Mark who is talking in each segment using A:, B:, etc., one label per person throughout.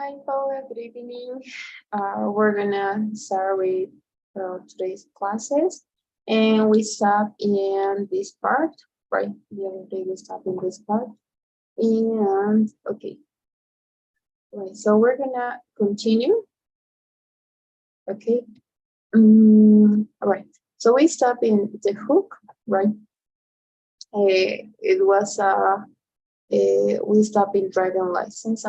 A: Hi, Paula. Good evening. We're gonna start with today's classes, and we stop in this part, right? The other day we stopped in this part, and okay, right. So we're gonna continue. Okay. All right. So we stop in the hook, right? It was we stop in driving license.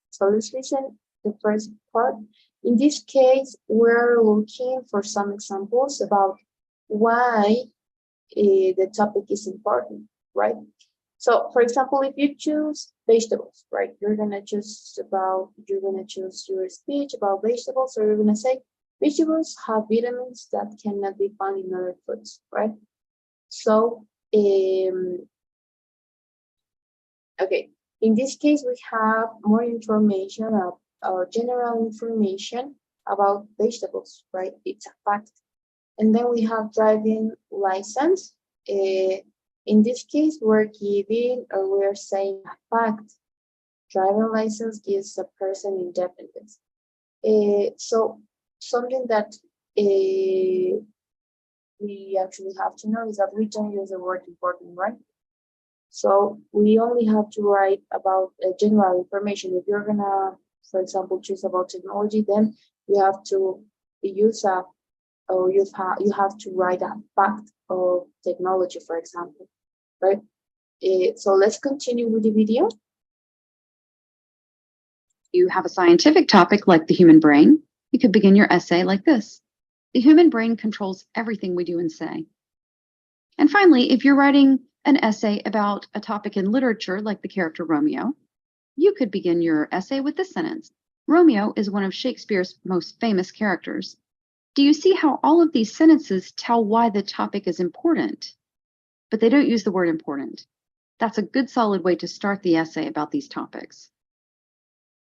A: So let's listen the first part. In this case, we're looking for some examples about why the topic is important, right? So, for example, if you choose vegetables, right, you're gonna choose your speech about vegetables, or you're gonna say vegetables have vitamins that cannot be found in other foods, right? So, okay, in this case, we have more information, general information about vegetables, right? It's a fact. And then we have driving license. In this case, we're saying a fact. Driving license gives a person independence. So something that we actually have to know is that we don't use the word important, right? So we only have to write about general information. If you're gonna, for example, choose about technology, then you have to use you have to write a fact of technology, for example, right? So let's continue with the video.
B: You have a scientific topic like the human brain. You could begin your essay like this. The human brain controls everything we do and say. And finally, if you're writing an essay about a topic in literature like the character Romeo, you could begin your essay with this sentence. Romeo is one of Shakespeare's most famous characters. Do you see how all of these sentences tell why the topic is important? But they don't use the word important. That's a good solid way to start the essay about these topics.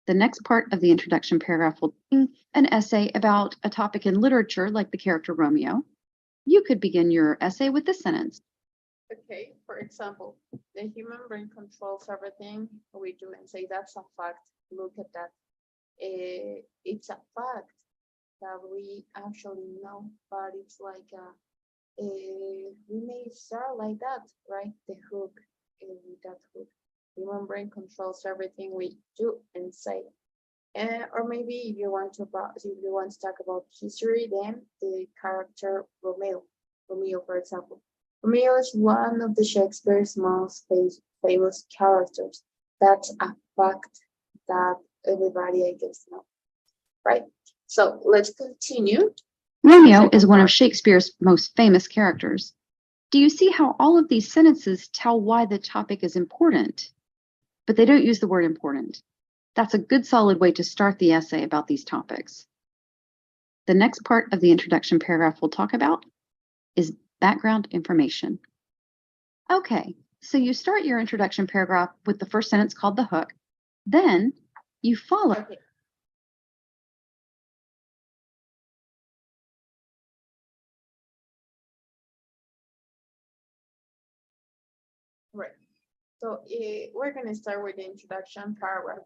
B: The next part of the introduction paragraph will be an essay about a topic in literature like the character Romeo. You could begin your essay with this sentence.
A: Okay, for example, the human brain controls everything we do and say that's a fact. Look at that. It's a fact that we actually know, but it's like we may start like that, right? The hook, that hook. Human brain controls everything we do and say. Or maybe if you want to talk about history, then the character Romeo, for example. Romeo is one of the Shakespeare's most famous characters. That's a fact that everybody, I guess, knows, right? So let's continue.
B: Romeo is one of Shakespeare's most famous characters. Do you see how all of these sentences tell why the topic is important? But they don't use the word important. That's a good solid way to start the essay about these topics. The next part of the introduction paragraph we'll talk about is background information. Okay, so you start your introduction paragraph with the first sentence called the hook. Then you follow.
A: Okay. Right. So we're going to start with the introduction paragraph.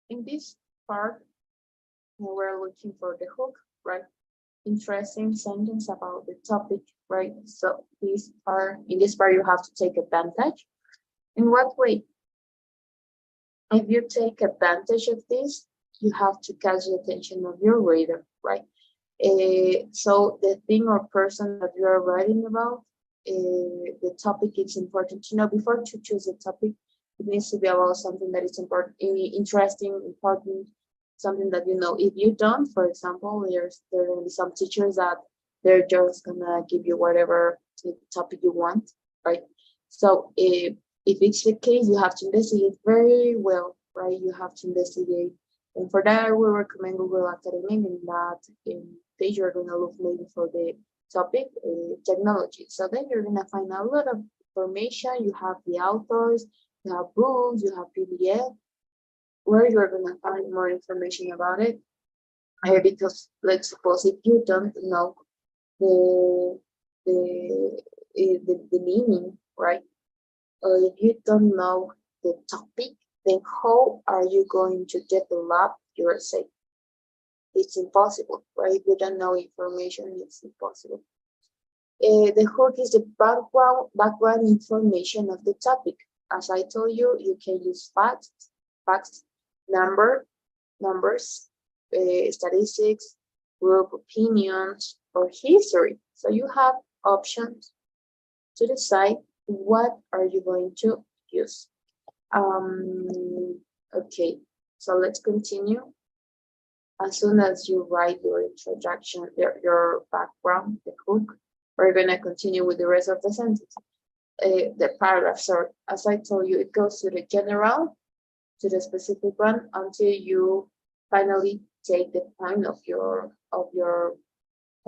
A: In this part, we're looking for the hook, right? Interesting sentence about the topic, right? So in this part, you have to take advantage. In what way? If you take advantage of this, you have to catch the attention of your reader, right? So the thing or person that you are writing about, the topic, it's important to know before to choose a topic. It needs to be about something that is important, interesting, important, something that you know. If you don't, for example, there are going to be some teachers that they're just gonna give you whatever topic you want, right? So if it's the case, you have to investigate very well, right? You have to investigate, and for that, we recommend Google Academy. In that page, you're gonna look maybe for the topic technology. So then you're gonna find a lot of information. You have the authors, you have books, you have PDF, where you're gonna find more information about it. Because let's suppose if you don't know the the meaning, right? Or if you don't know the topic, then how are you going to develop your essay? It's impossible, right? If you don't know information, it's impossible. The hook is the background information of the topic. As I told you, you can use facts, numbers, statistics, group opinions, or history. So you have options to decide what are you going to use. Okay, so let's continue. As soon as you write your introduction, your background, the hook, we're going to continue with the rest of the sentence. The paragraph, sorry. As I told you, it goes to the general, to the specific one, until you finally take the point of your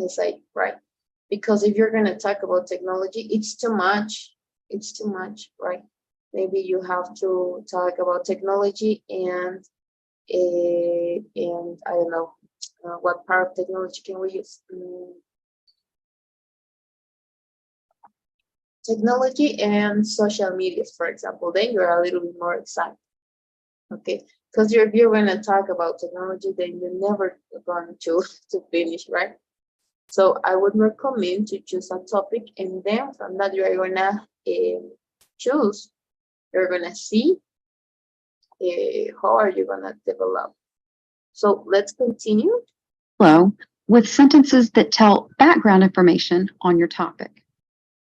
A: essay, right? Because if you're going to talk about technology, it's too much. It's too much, right? Maybe you have to talk about technology and I don't know what part of technology can we use. Technology and social medias, for example. Then you're a little bit more excited, okay? Because if you're going to talk about technology, then you're never going to finish, right? So I would recommend to choose a topic, and then from that you're going to choose. You're going to see how are you going to develop. So let's continue.
B: Flow with sentences that tell background information on your topic.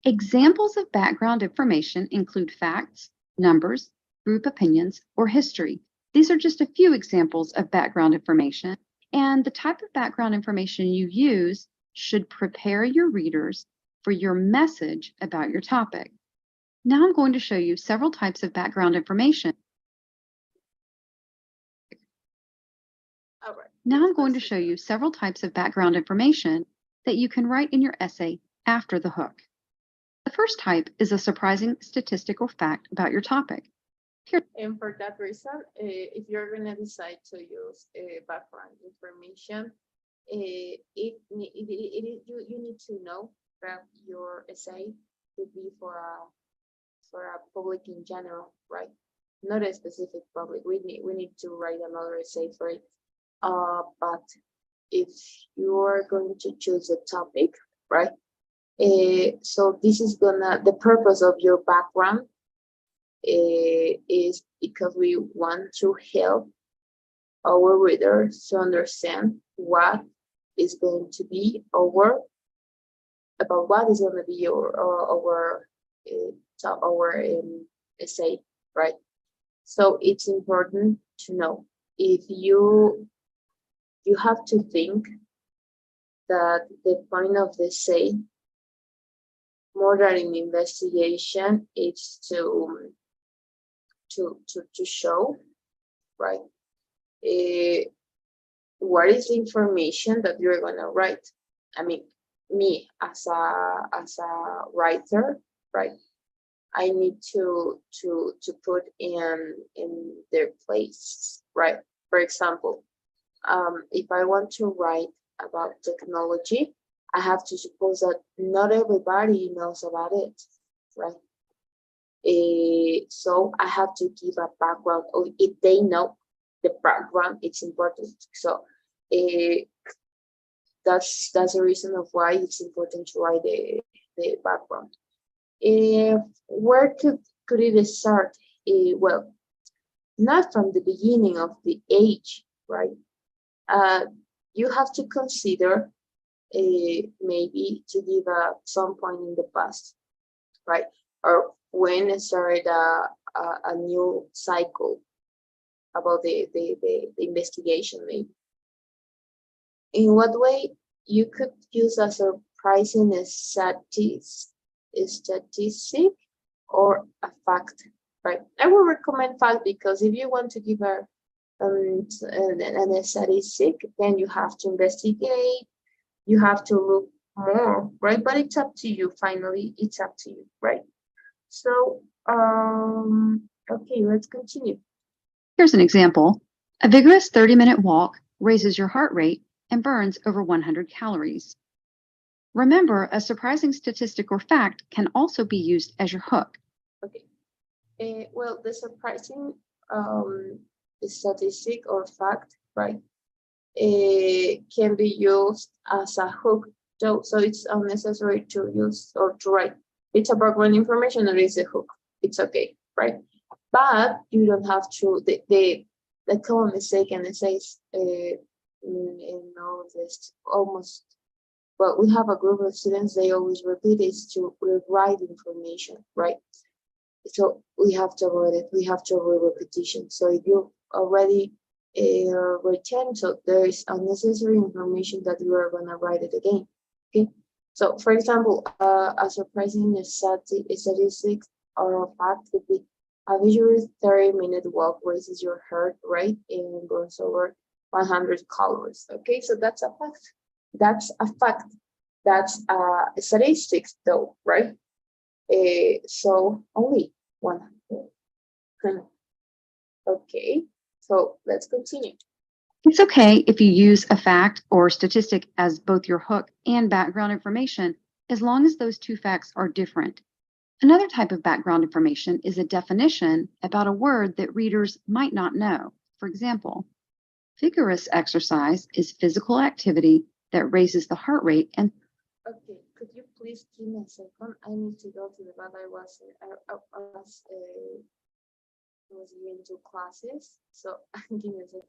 B: Examples of background information include facts, numbers, group opinions, or history. These are just a few examples of background information, and the type of background information you use should prepare your readers for your message about your topic. Now I'm going to show you several types of background information. Now I'm going to show you several types of background information that you can write in your essay after the hook. The first type is a surprising statistic or fact about your topic.
A: And for that reason, if you're going to decide to use background information, you need to know that your essay could be for a public in general, right? Not a specific public. We need to write another essay for it. But if you are going to choose a topic, right? So this is the purpose of your background is because we want to help our readers to understand what is going to be our essay, right? So it's important to know if you have to think that the point of the essay, more than an investigation, is to show, right? What is the information that you're gonna write? I mean, me as a writer, right? I need to put in their place, right? For example, if I want to write about technology, I have to suppose that not everybody knows about it, right? So I have to give a background, or if they know the background, it's important. So that's the reason of why it's important to write the background. Where could it start? Well, not from the beginning of the age, right? You have to consider maybe to give some point in the past, right? Or when it started a new cycle about the investigation, maybe. In what way you could use a surprising statistic or a fact, right? I will recommend fact, because if you want to give an statistic, then you have to investigate, you have to look more, right? But it's up to you. Finally, it's up to you, right? So okay, let's continue.
B: Here's an example. A vigorous 30-minute walk raises your heart rate and burns over 100 calories. Remember, a surprising statistic or fact can also be used as your hook.
A: Okay. Well, the surprising statistic or fact, right, can be used as a hook. So it's unnecessary to use or to write. It's a background information or it's a hook. It's okay, right? But you don't have to. The common mistake and essays in all of this almost. Well, we have a group of students. They always repeat is to rewrite information, right? So we have to avoid it. We have to avoid repetition. So if you already written, so there is unnecessary information that you are gonna write it again. Okay. So for example, a surprising statistic or a fact would be a visual 30-minute walk raises your heart rate and burns over 100 calories. Okay, so that's a fact. That's a fact. That's statistics though, right? So only 100. Okay, so let's continue.
B: It's okay if you use a fact or statistic as both your hook and background information, as long as those two facts are different. Another type of background information is a definition about a word that readers might not know. For example, vigorous exercise is physical activity that raises the heart rate and
A: Okay, could you please give me a second? I need to go to the bed. I was giving 2 classes, so give me a second.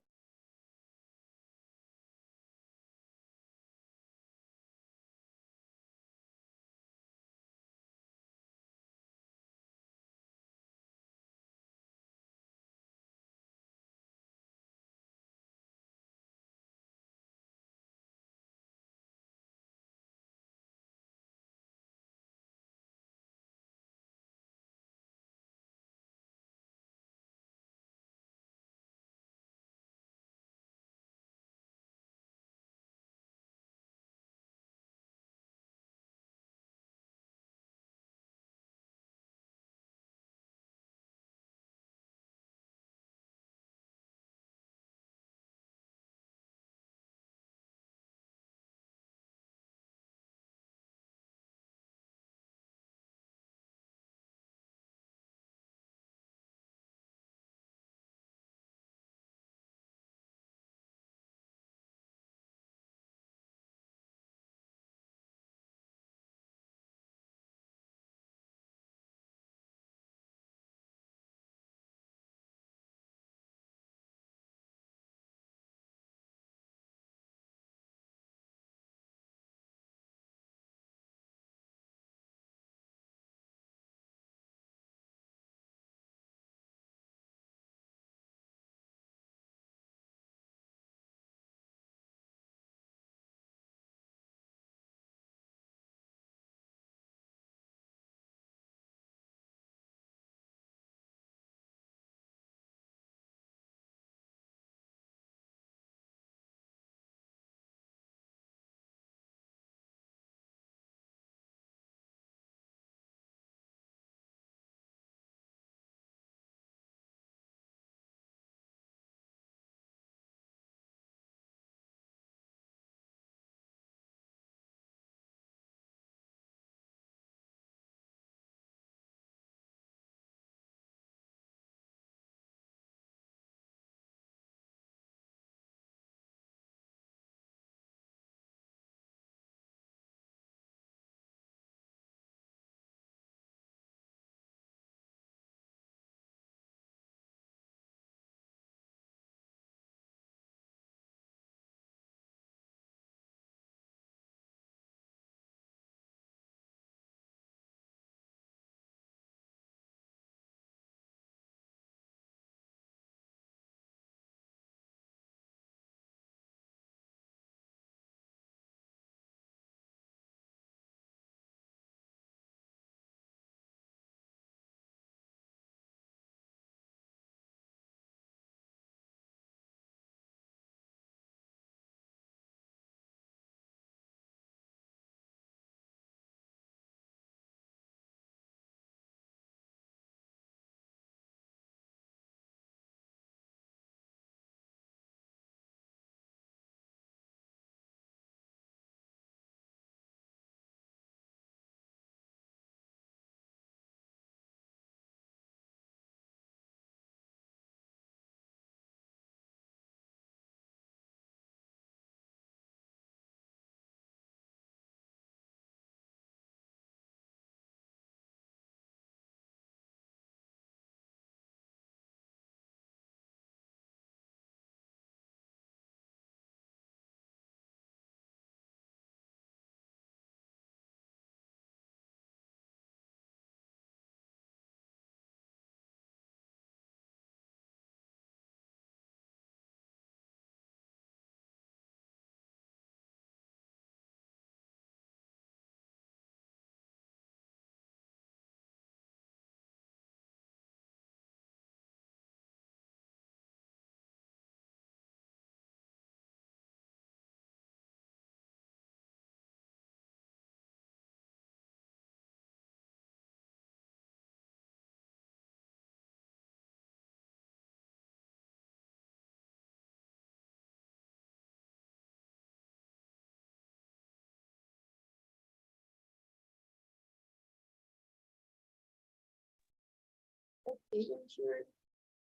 A: Okay, I'm sure.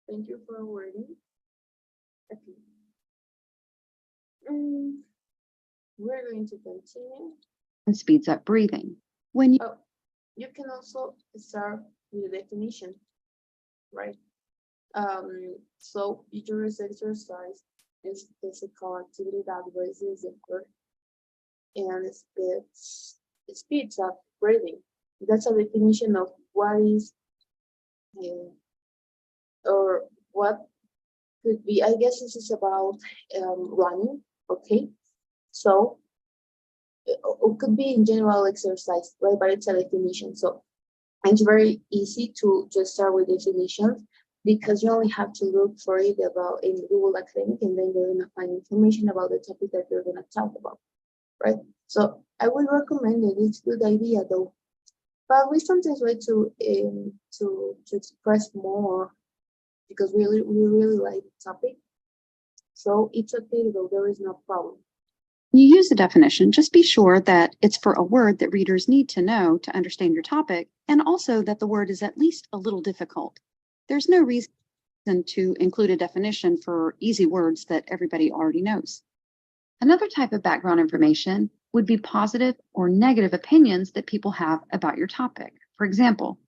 A: Thank you for waiting. Okay. We're going to continue.
B: And speeds up breathing. When you
A: Oh, you can also start with the definition, right? So vigorous exercise is physical activity that raises the effort and speeds up breathing. That's a definition of what is or what could be. I guess this is about running. Okay, so it could be in general exercise, right? But it's a definition, so it's very easy to just start with definitions because you only have to look for it about in Google Academic, and then you're gonna find information about the topic that you're gonna talk about, right? So I would recommend it. It's a good idea though, but we sometimes wait to express more because we really like the topic. So it's okay though. There is no problem.
B: you use a definition, just be sure that it's for a word that readers need to know to understand your topic, and also that the word is at least a little difficult. There's no reason to include a definition for easy words that everybody already knows. Another type of background information would be positive or negative opinions that people have about your topic. For example,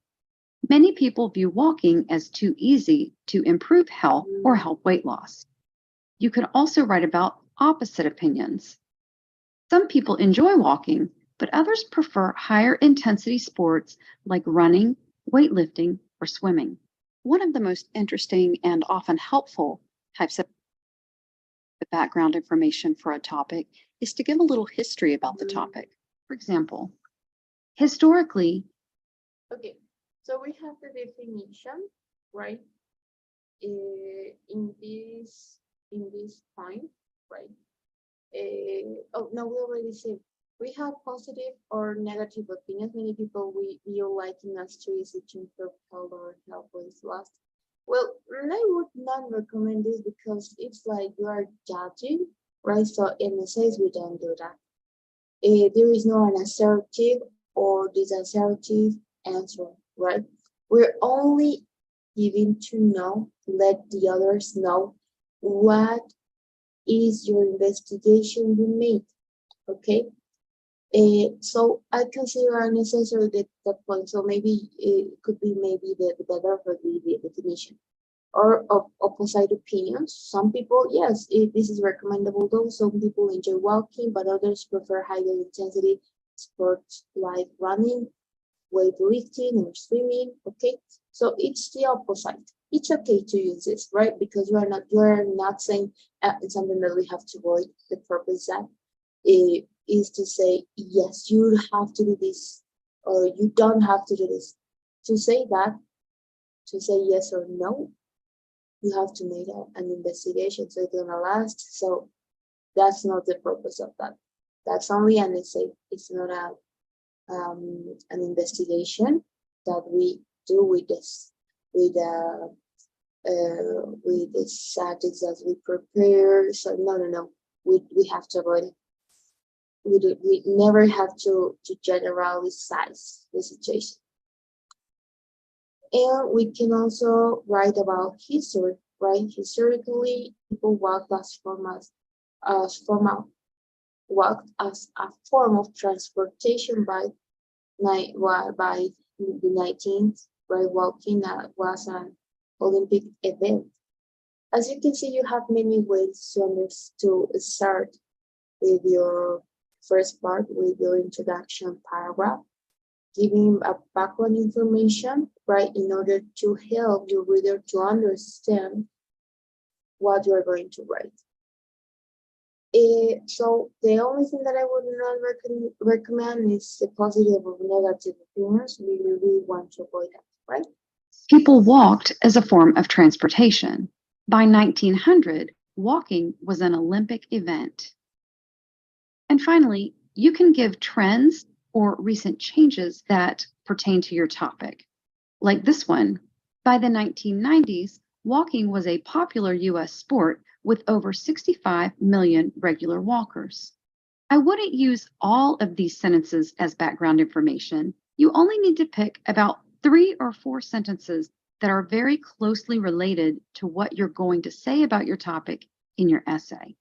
B: many people view walking as too easy to improve health or help weight loss. You can also write about opposite opinions. Some people enjoy walking, but others prefer higher intensity sports like running, weightlifting, or swimming. One of the most interesting and often helpful types of background information for a topic is to give a little history about the topic. For example, historically,
A: Okay, so we have the definition, right? In this point, right? Oh no, we already said we have positive or negative opinions. Many people we feel liking us too easy to improve health or health weight loss. Well, I would not recommend this because it's like you are judging, right? So in essays we don't do that. There is no an assertive or disassertive answer, right? We're only giving to know, let the others know what is your investigation you made, okay? So I consider unnecessary that point. So maybe it could be maybe the better for the definition or of opposite opinions. Some people, yes, this is recommendable though. Some people enjoy walking, but others prefer higher intensity sports like running, weightlifting, or swimming. Okay, so it's the opposite. It's okay to use this, right? Because you're not saying it's something that we have to avoid. The purpose that is to say yes, you have to do this, or you don't have to do this. To say that, to say yes or no, you have to make an investigation, so it's gonna last. So that's not the purpose of that. That's only an essay. It's not an investigation that we do with this with the subjects that we prepare. So no, we have to avoid it. We never have to generalize the situation. And we can also write about history, right? Historically, people walked as a form of transportation by the 19th, right? Walking was an Olympic event. As you can see, you have many ways to start with your first part, with your introduction paragraph, giving a background information, right, in order to help your reader to understand what you're going to write. So the only thing that I would not recommend is the positive or negative opinions. We really want to avoid that, right?
B: people walked as a form of transportation. By 1900, walking was an Olympic event. And finally, you can give trends or recent changes that pertain to your topic. Like this one, by the 1990s, walking was a popular US sport with over 65 million regular walkers. I wouldn't use all of these sentences as background information. You only need to pick about 3 or 4 sentences that are very closely related to what you're going to say about your topic in your essay.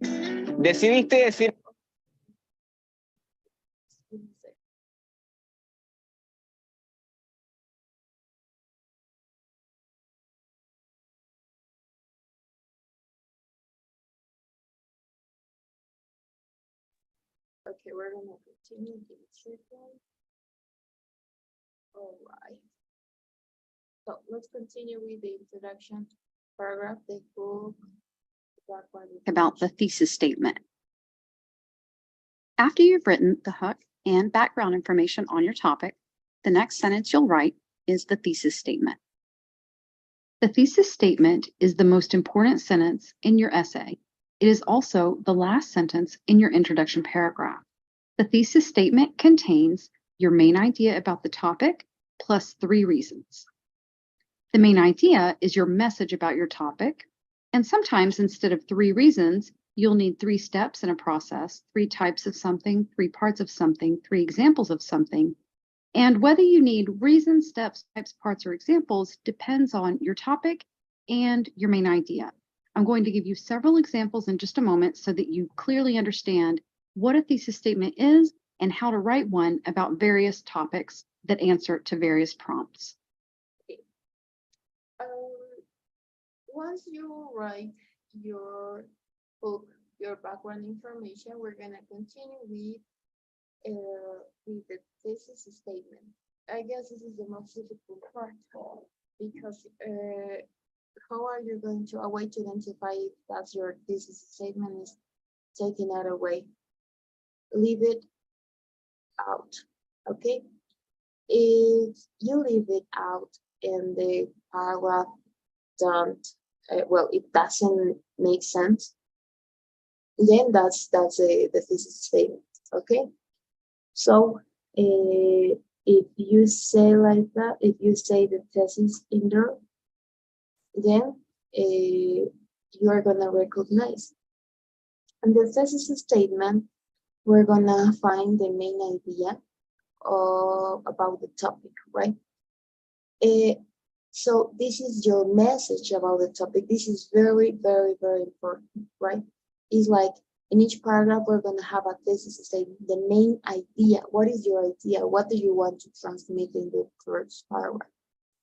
C: Decidiste decir.
A: Okay, we're gonna continue the circle. All right. So let's continue with the introduction paragraph, the book,
B: About the thesis statement. After you've written the hook and background information on your topic, the next sentence you'll write is the thesis statement. The thesis statement is the most important sentence in your essay. It is also the last sentence in your introduction paragraph. The thesis statement contains your main idea about the topic plus 3 reasons. The main idea is your message about your topic, and sometimes instead of 3 reasons, you'll need 3 steps in a process, 3 types of something, 3 parts of something, 3 examples of something. And whether you need reasons, steps, types, parts, or examples depends on your topic and your main idea. I'm going to give you several examples in just a moment so that you clearly understand what a thesis statement is and how to write one about various topics that answer to various prompts.
A: Once you write your book, your background information, we're gonna continue with the thesis statement. I guess this is the most difficult part because how are you going to a way to identify if that's your thesis statement is taking that away? Leave it out, okay? If you leave it out and the paragraph don't, well, it doesn't make sense, then that's the thesis statement, okay? So if you say like that, if you say the thesis in there, then you are gonna recognize. And the thesis statement, we're gonna find the main idea about the topic, right? So this is your message about the topic. This is very, very, very important, right? It's like in each paragraph, we're going to have a thesis statement, the main idea. What is your idea? What do you want to transmit in the first paragraph?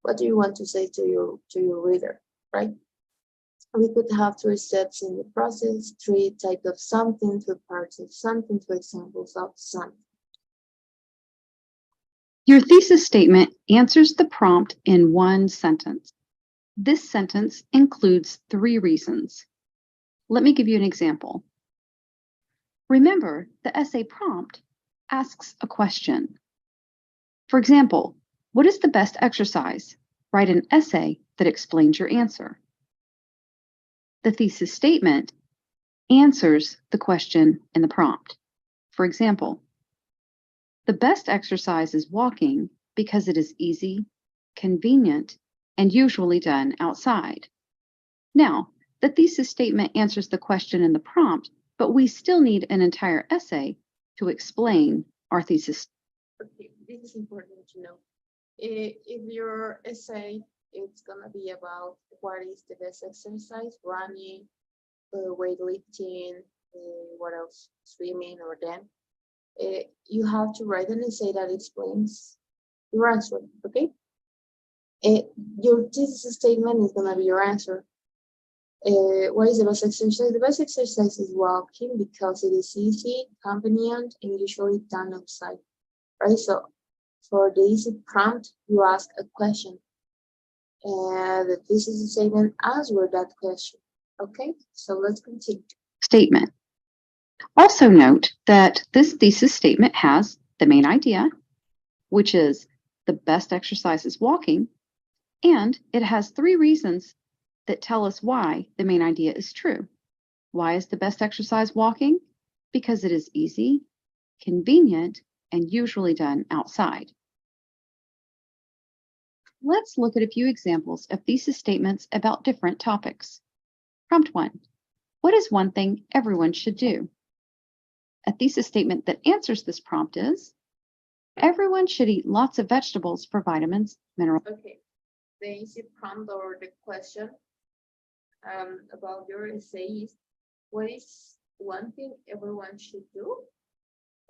A: What do you want to say to your reader, right? We could have 3 steps in the process, 3 types of something, 3 parts of something, 2 examples of something.
B: Your thesis statement answers the prompt in 1 sentence. This sentence includes 3 reasons. Let me give you an example. Remember, the essay prompt asks a question. For example, what is the best exercise? Write an essay that explains your answer. The thesis statement answers the question in the prompt. For example, the best exercise is walking because it is easy, convenient, and usually done outside. Now, the thesis statement answers the question in the prompt, but we still need an entire essay to explain our thesis.
A: Okay, this is important to know. If your essay it's gonna be about what is the best exercise, running, weightlifting, what else, swimming, or then you have to write an essay that explains your answer, okay? Your thesis statement is gonna be your answer. What is the best exercise? The best exercise is walking because it is easy, convenient, and usually done outside, right? So for the easy prompt, you ask a question, and the thesis statement answers that question. Okay, so let's continue.
B: Statement. Also note that this thesis statement has the main idea, which is the best exercise is walking, and it has 3 reasons that tell us why the main idea is true. Why is the best exercise walking? Because it is easy, convenient, and usually done outside. Let's look at a few examples of thesis statements about different topics. Prompt 1. What is one thing everyone should do? A thesis statement that answers this prompt is, everyone should eat lots of vegetables for vitamins, minerals.
A: Okay, the easy prompt or the question about your essay is, what is one thing everyone should do?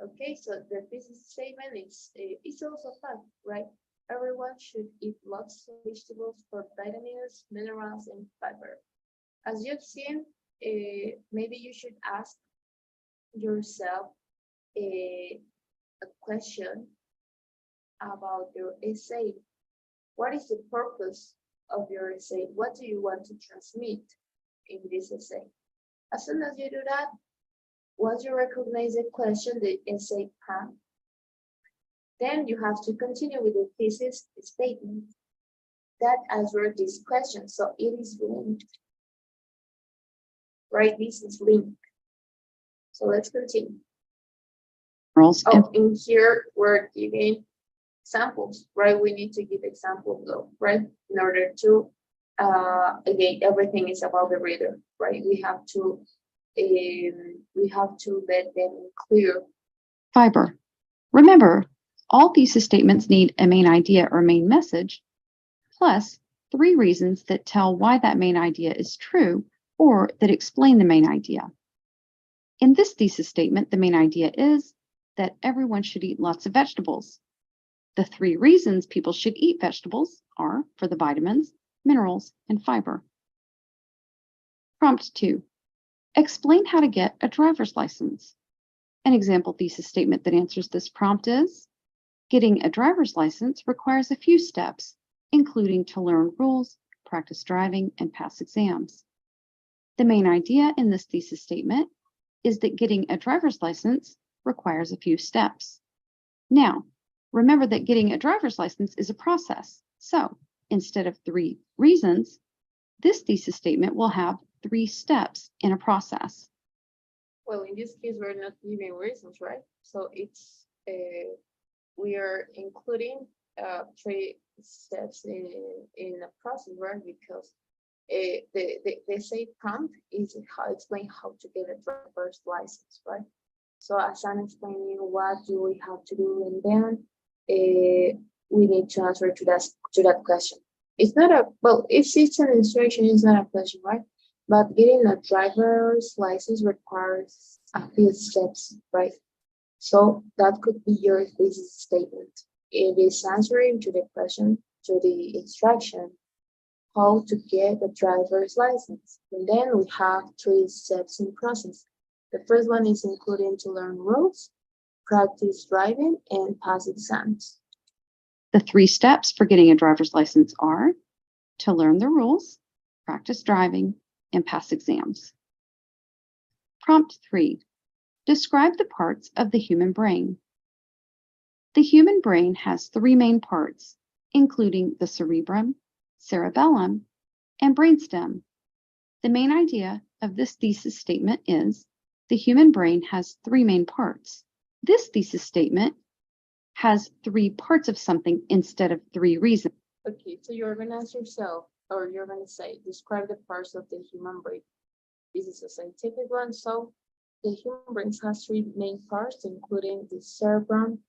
A: Okay, so the thesis statement is it's also fun, right? Everyone should eat lots of vegetables for vitamins, minerals, and fiber. As you've seen, maybe you should ask yourself a question about your essay. What is the purpose of your essay? What do you want to transmit in this essay? As soon as you do that, once you recognize the question, the essay prompt, then you have to continue with the thesis statement that answers this question. So it is linked, right? This is linked. So let's continue. Oh, in here we're giving examples, right? We need to give examples though, right? In order to, again, everything is about the reader, right? We have to let them clear.
B: Fiber. Remember, all thesis statements need a main idea or main message, plus 3 reasons that tell why that main idea is true or that explain the main idea. In this thesis statement, the main idea is that everyone should eat lots of vegetables. The 3 reasons people should eat vegetables are for the vitamins, minerals, and fiber. Prompt 2. Explain how to get a driver's license. An example thesis statement that answers this prompt is, getting a driver's license requires a few steps, including to learn rules, practice driving, and pass exams. The main idea in this thesis statement is that getting a driver's license requires a few steps. Now, remember that getting a driver's license is a process. So instead of 3 reasons, this thesis statement will have 3 steps in a process.
A: Well, in this case, we're not giving reasons, right? So it's we are including 3 steps in a process, right? Because the essay prompt is explain how to get a driver's license, right? So as I'm explaining, what do we have to do, and then we need to answer to that question. It's not a, well, if it's an illustration, it's not a question, right? But getting a driver's license requires a few steps, right? So that could be your thesis statement. It is answering to the question, to the instruction, how to get a driver's license. And then we have 3 steps in process. The first one is including to learn rules, practice driving, and pass exams. The 3 steps for getting a driver's license are to learn the rules, practice driving, and pass exams. Prompt 3. Describe the parts of the human brain. The human brain has 3 main parts, including the cerebrum, cerebellum, and brainstem. The main idea of this thesis statement is the human brain has 3 main parts. This thesis statement has 3 parts of something instead of 3 reasons. Okay, so you're going to ask yourself, or you're going to say, describe the parts of the human brain. This is a scientific one, so the human brain has 3 main parts, including the cerebrum,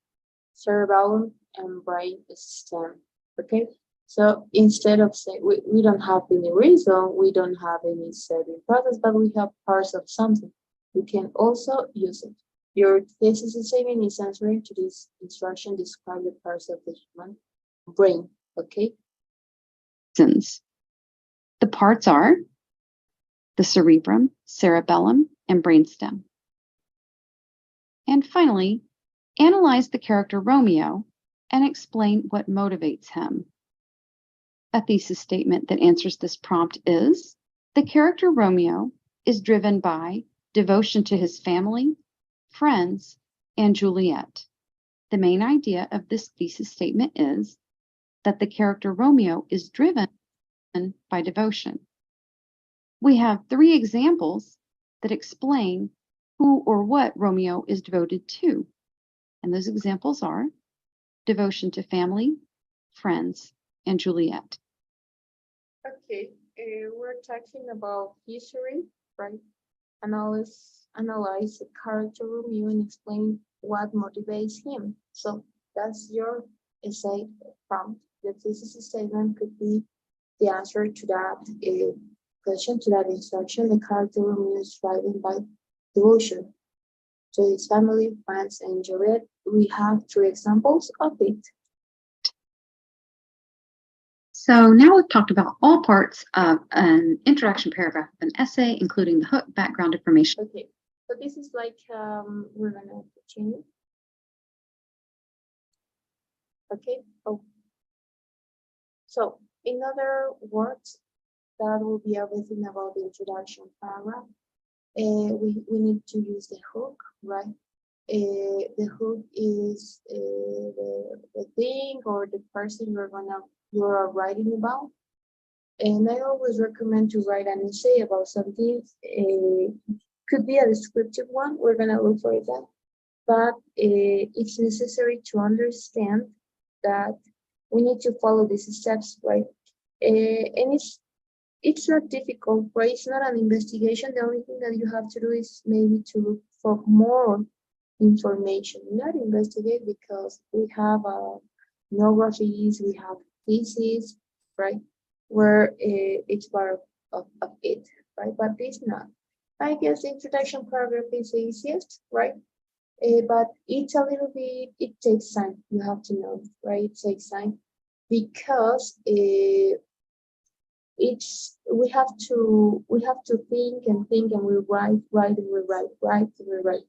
A: cerebellum, and brainstem. Okay, so instead of saying we don't have any reason, we don't have any setting process, but we have parts of something. You can also use it. Your thesis statement is answering to this instruction, describe the parts of the human brain. Okay. The parts are the cerebrum, cerebellum, and brainstem. And finally, analyze the character Romeo and explain what motivates him. A thesis statement that answers this prompt is, the character Romeo is driven by devotion to his family, friends, and Juliet. The main idea of this thesis statement is that the character Romeo is driven by devotion. We have 3 examples that explain who or what Romeo is devoted to. And those examples are devotion to family, friends, and Juliet. Okay, we're talking about history, right? Analyze the character Romeo and explain what motivates him. So that's your essay prompt. the thesis statement could be the answer to that question, to that instruction. The character remains driving by devotion to his family, friends, and enjoy it. We have 3 examples of it.
B: So now we've talked about all parts of an introduction paragraph of an essay, including the hook, background information.
A: Okay, so this is like, we're gonna continue. Okay, oh. So in other words, that will be everything about the introduction paragraph. We need to use the hook, right? The hook is the thing or the person you're writing about. And I always recommend to write an essay about something. Could be a descriptive one. We're gonna look for that, but it's necessary to understand that we need to follow these steps, right? And it's not difficult, right? It's not an investigation. The only thing that you have to do is maybe to look for more information, not investigate, because we have monographies, we have theses, right? Where it's part of it, right? But this not. I guess the introduction paragraph is the easiest, right? But it's a little bit, it takes time, you have to know, right? It takes time because we have to think and think, and we write and we write and we write.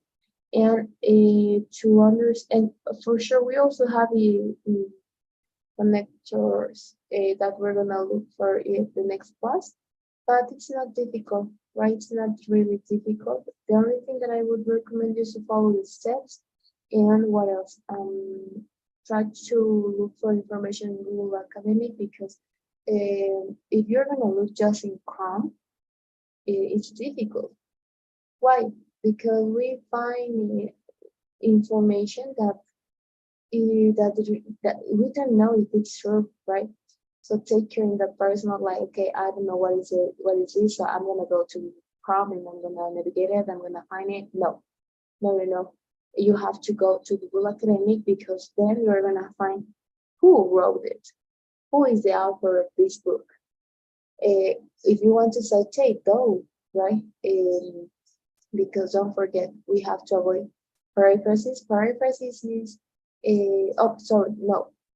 A: And to understand, for sure, we also have the connectors that we're gonna look for in the next class, but it's not difficult, right? It's not really difficult. The only thing that I would recommend is to follow the steps. And what else? Try to look for information in Google Academic, because if you're gonna look just in Chrome, it's difficult. Why? Because we find information that that we don't know if it's true, right? So take care in the personal, like, okay, I don't know what is this, so I'm gonna go to Chrome and I'm gonna navigate it, I'm gonna find it. No. You have to go to Google Academic, because then you're gonna find who wrote it, who is the author of this book. If you want to citate, go, right? Because don't forget, we have to avoid paraphrases. Paraphrases is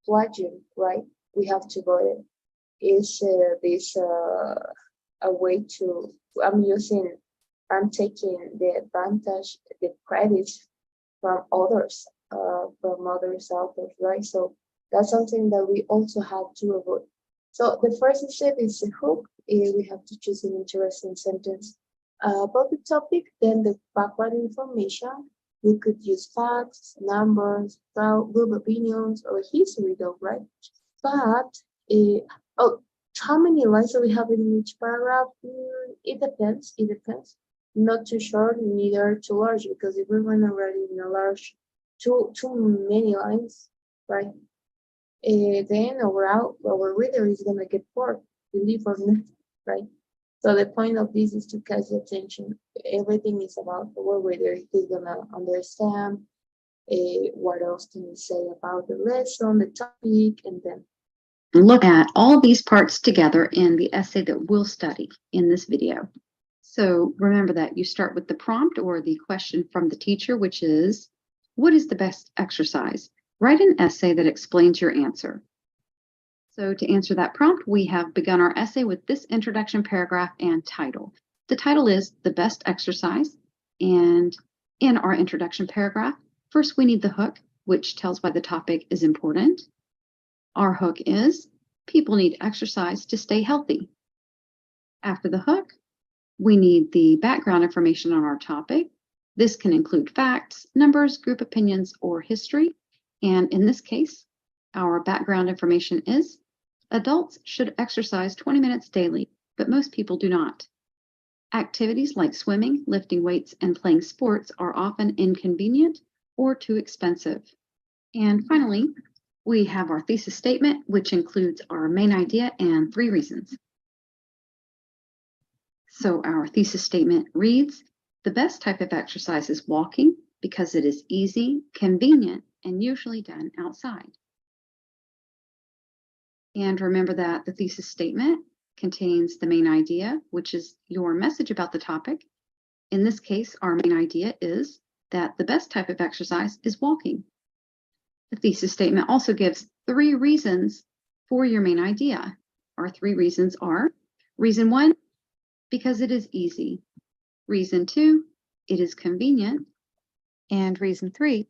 A: plagium, right? We have to avoid it. Is this a way to? I'm taking the advantage, the credits from others, from others authors, right? So that's something that we also have to avoid. So the first step is the hook. We have to choose an interesting sentence about the topic. Then the background information. We could use facts, numbers, group opinions, or history, though, right? But how many lines do we have in each paragraph? It depends. It depends. Not too short, neither too large, because if we're going to write in a large, too many lines, right? Then our reader is going to get bored, believe or not, right? So the point of this is to catch the attention. Everything is about our reader. He's going to understand what else can we say about the lesson, the topic, and then
B: look at all these parts together in the essay that we'll study in this video. So remember that you start with the prompt or the question from the teacher, which is, what is the best exercise? Write an essay that explains your answer. So to answer that prompt, we have begun our essay with this introduction paragraph and title. The title is The Best Exercise. And in our introduction paragraph, first we need the hook, which tells why the topic is important. Our hook is, people need exercise to stay healthy. After the hook, we need the background information on our topic. This can include facts, numbers, group opinions, or history. And in this case, our background information is, adults should exercise 20 minutes daily, but most people do not. Activities like swimming, lifting weights, and playing sports are often inconvenient or too expensive. And finally, we have our thesis statement, which includes our main idea and 3 reasons. So our thesis statement reads, the best type of exercise is walking because it is easy, convenient, and usually done outside. And remember that the thesis statement contains the main idea, which is your message about the topic. In this case, our main idea is that the best type of exercise is walking. The thesis statement also gives 3 reasons for your main idea. Our 3 reasons are: reason 1, because it is easy; reason 2, it is convenient; and reason 3,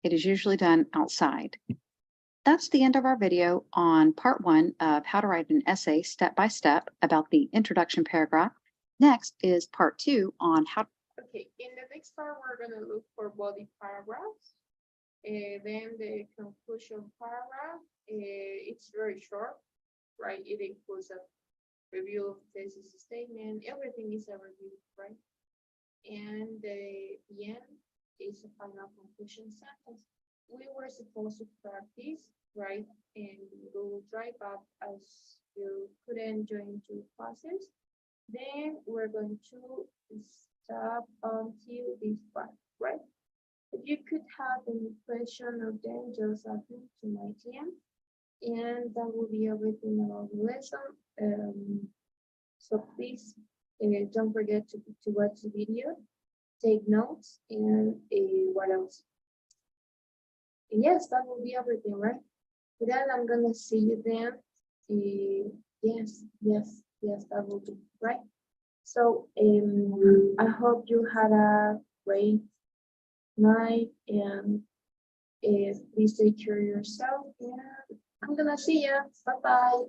B: it is usually done outside. That's the end of our video on part 1 of how to write an essay step by step about the introduction paragraph. Next is part 2 on how.
A: Okay, in the next part, we're gonna look for body paragraphs. Then the conclusion paragraph, it's very short, right? It includes a review of thesis statement, everything is a review, right? And the end is a final conclusion sentence. We were supposed to practice, right? And Google Drive up as you couldn't join 2 classes. Then we're going to stop until this part, right? If you could have any question or then just ask me to my DM, and that will be everything about the lesson. So please don't forget to watch the video, take notes, and what else? Yes, that will be everything, right? Then I'm gonna see you then. Yes, that will be right. So I hope you had a great night, and please take care of yourself, and I'm gonna see you. Bye bye.